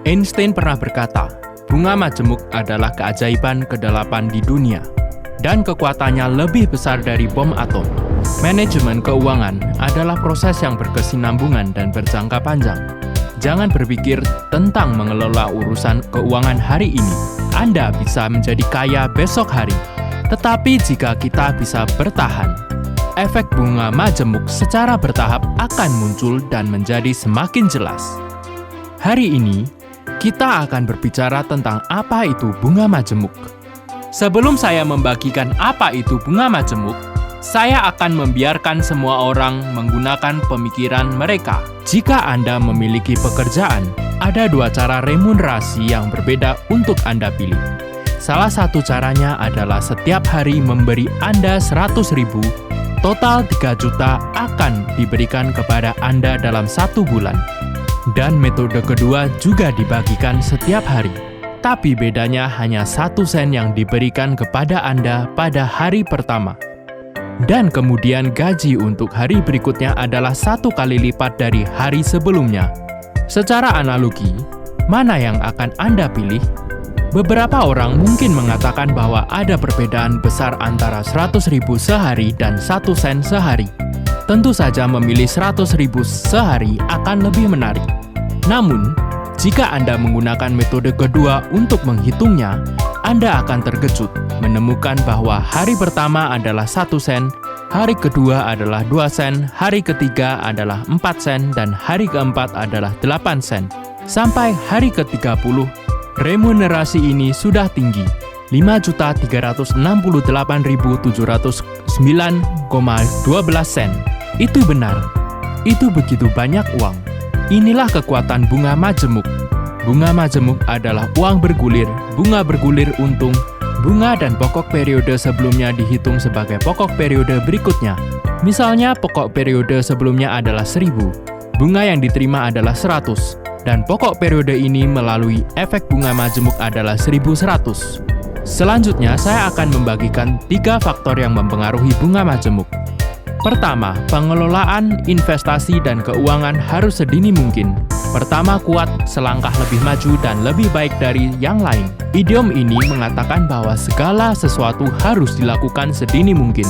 Einstein pernah berkata, bunga majemuk adalah keajaiban ke-8 di dunia, dan kekuatannya lebih besar dari bom atom. Manajemen keuangan adalah proses yang berkesinambungan dan berjangka panjang. Jangan berpikir tentang mengelola urusan keuangan hari ini. Anda bisa menjadi kaya besok hari. Tetapi jika kita bisa bertahan, efek bunga majemuk secara bertahap akan muncul dan menjadi semakin jelas. Hari ini, kita akan berbicara tentang apa itu bunga majemuk. Sebelum saya membagikan apa itu bunga majemuk, saya akan membiarkan semua orang menggunakan pemikiran mereka. Jika Anda memiliki pekerjaan, ada 2 cara remunerasi yang berbeda untuk Anda pilih. Salah satu caranya adalah setiap hari memberi Anda 100.000, total 3 juta akan diberikan kepada Anda dalam 1 bulan. Dan metode kedua juga dibagikan setiap hari. Tapi bedanya hanya 1 sen yang diberikan kepada Anda pada hari pertama. Dan kemudian gaji untuk hari berikutnya adalah 1 kali lipat dari hari sebelumnya. Secara analogi, mana yang akan Anda pilih? Beberapa orang mungkin mengatakan bahwa ada perbedaan besar antara 100.000 sehari dan 1 sen sehari. Tentu saja memilih 100.000 sehari akan lebih menarik. Namun, jika Anda menggunakan metode kedua untuk menghitungnya, Anda akan terkejut menemukan bahwa hari pertama adalah 1 sen, hari kedua adalah 2 sen, hari ketiga adalah 4 sen, dan hari keempat adalah 8 sen. Sampai hari ke-30, remunerasi ini sudah tinggi, 5.368.709,12 sen. Itu benar. Itu begitu banyak uang. Inilah kekuatan bunga majemuk. Bunga majemuk adalah uang bergulir, bunga bergulir untung, bunga dan pokok periode sebelumnya dihitung sebagai pokok periode berikutnya. Misalnya pokok periode sebelumnya adalah 1.000, bunga yang diterima adalah 100, dan pokok periode ini melalui efek bunga majemuk adalah 1.100. Selanjutnya, saya akan membagikan 3 faktor yang mempengaruhi bunga majemuk. Pertama, pengelolaan investasi dan keuangan harus sedini mungkin. Pertama, kuat, selangkah lebih maju dan lebih baik dari yang lain. Idiom ini mengatakan bahwa segala sesuatu harus dilakukan sedini mungkin.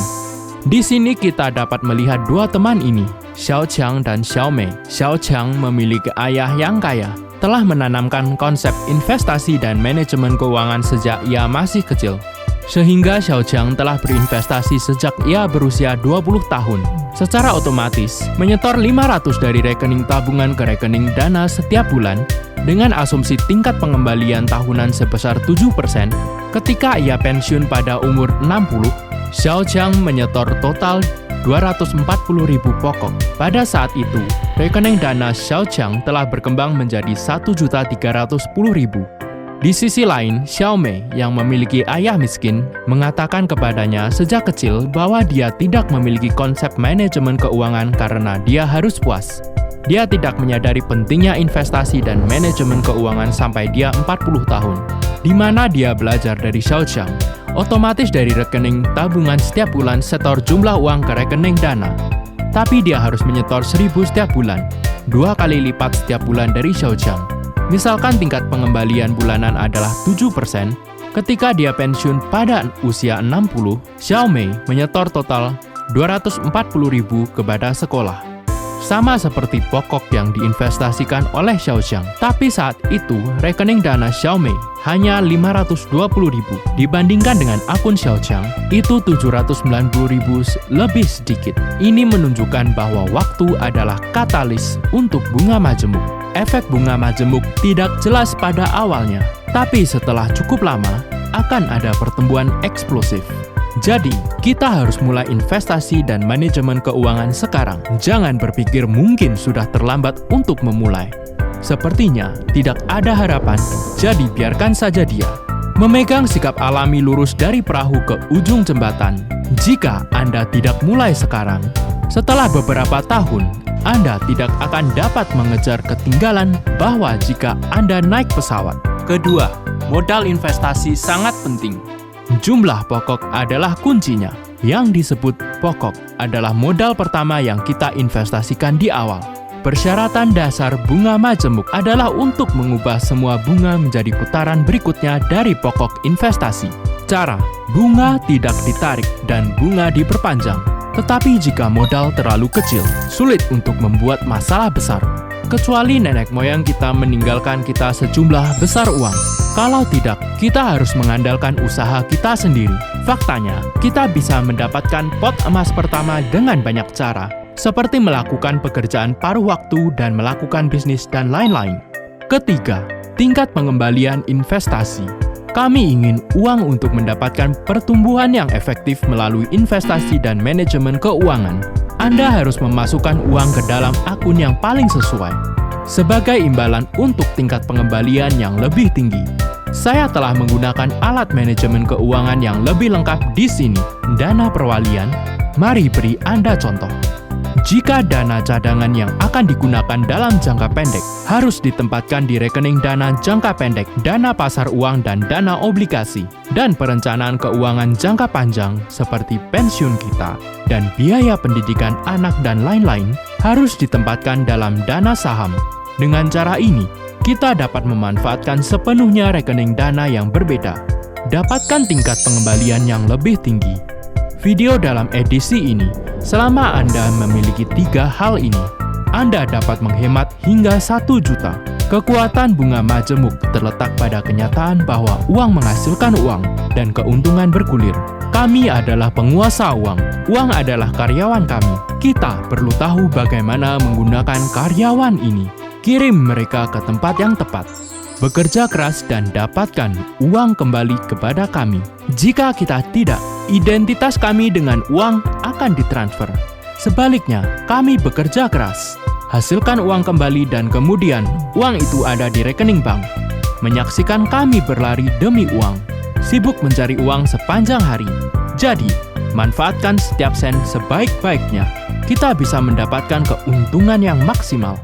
Di sini kita dapat melihat 2 teman ini, Xiao Qiang dan Xiao Mei. Xiao Qiang memiliki ayah yang kaya, telah menanamkan konsep investasi dan manajemen keuangan sejak ia masih kecil. Sehingga Xiao Qiang telah berinvestasi sejak ia berusia 20 tahun. Secara otomatis, menyetor 500 dari rekening tabungan ke rekening dana setiap bulan dengan asumsi tingkat pengembalian tahunan sebesar 7%. Ketika ia pensiun pada umur 60, Xiao Qiang menyetor total 240.000 pokok. Pada saat itu, rekening dana Xiao Qiang telah berkembang menjadi 1.310.000. Di sisi lain, Xiao Mei yang memiliki ayah miskin mengatakan kepadanya sejak kecil bahwa dia tidak memiliki konsep manajemen keuangan karena dia harus puas. Dia tidak menyadari pentingnya investasi dan manajemen keuangan sampai dia 40 tahun, di mana dia belajar dari Xiao Qiang. Otomatis dari rekening tabungan setiap bulan setor jumlah uang ke rekening dana. Tapi dia harus menyetor 1.000 setiap bulan, 2 kali lipat setiap bulan dari Xiao Qiang. Misalkan tingkat pengembalian bulanan adalah 7%, ketika dia pensiun pada usia 60, Xiao Mei menyetor total 240.000 kepada sekolah. Sama seperti pokok yang diinvestasikan oleh Xiao Qiang. Tapi saat itu, rekening dana Xiao Mei hanya 520.000. Dibandingkan dengan akun Xiao Qiang, itu 790.000 lebih sedikit. Ini menunjukkan bahwa waktu adalah katalis untuk bunga majemuk. Efek bunga majemuk tidak jelas pada awalnya, tapi setelah cukup lama, akan ada pertumbuhan eksplosif. Jadi, kita harus mulai investasi dan manajemen keuangan sekarang. Jangan berpikir mungkin sudah terlambat untuk memulai. Sepertinya tidak ada harapan, jadi biarkan saja dia. Memegang sikap alami lurus dari perahu ke ujung jembatan. Jika Anda tidak mulai sekarang, setelah beberapa tahun, Anda tidak akan dapat mengejar ketinggalan bahwa jika Anda naik pesawat. Kedua, modal investasi sangat penting. Jumlah pokok adalah kuncinya. Yang disebut pokok adalah modal pertama yang kita investasikan di awal. Persyaratan dasar bunga majemuk adalah untuk mengubah semua bunga menjadi putaran berikutnya dari pokok investasi. Cara, bunga tidak ditarik dan bunga diperpanjang. Tetapi jika modal terlalu kecil, sulit untuk membuat masalah besar. Kecuali nenek moyang kita meninggalkan kita sejumlah besar uang. Kalau tidak, kita harus mengandalkan usaha kita sendiri. Faktanya, kita bisa mendapatkan pot emas pertama dengan banyak cara, seperti melakukan pekerjaan paruh waktu dan melakukan bisnis dan lain-lain. Ketiga, tingkat pengembalian investasi. Kami ingin uang untuk mendapatkan pertumbuhan yang efektif melalui investasi dan manajemen keuangan. Anda harus memasukkan uang ke dalam akun yang paling sesuai. Sebagai imbalan untuk tingkat pengembalian yang lebih tinggi, saya telah menggunakan alat manajemen keuangan yang lebih lengkap di sini, dana perwalian. Mari beri Anda contoh. Jika dana cadangan yang akan digunakan dalam jangka pendek harus ditempatkan di rekening dana jangka pendek, dana pasar uang dan dana obligasi, dan perencanaan keuangan jangka panjang seperti pensiun kita dan biaya pendidikan anak dan lain-lain harus ditempatkan dalam dana saham. Dengan cara ini, kita dapat memanfaatkan sepenuhnya rekening dana yang berbeda, dapatkan tingkat pengembalian yang lebih tinggi. Video dalam edisi ini, selama Anda memiliki 3 hal ini, Anda dapat menghemat hingga 1 juta. Kekuatan bunga majemuk terletak pada kenyataan bahwa uang menghasilkan uang dan keuntungan bergulir. Kami adalah penguasa uang. Uang adalah karyawan kami. Kita perlu tahu bagaimana menggunakan karyawan ini. Kirim mereka ke tempat yang tepat. Bekerja keras dan dapatkan uang kembali kepada kami. Jika kita tidak, identitas kami dengan uang akan ditransfer. Sebaliknya, kami bekerja keras, hasilkan uang kembali dan kemudian uang itu ada di rekening bank. Menyaksikan kami berlari demi uang, sibuk mencari uang sepanjang hari. Jadi, manfaatkan setiap sen sebaik-baiknya. Kita bisa mendapatkan keuntungan yang maksimal.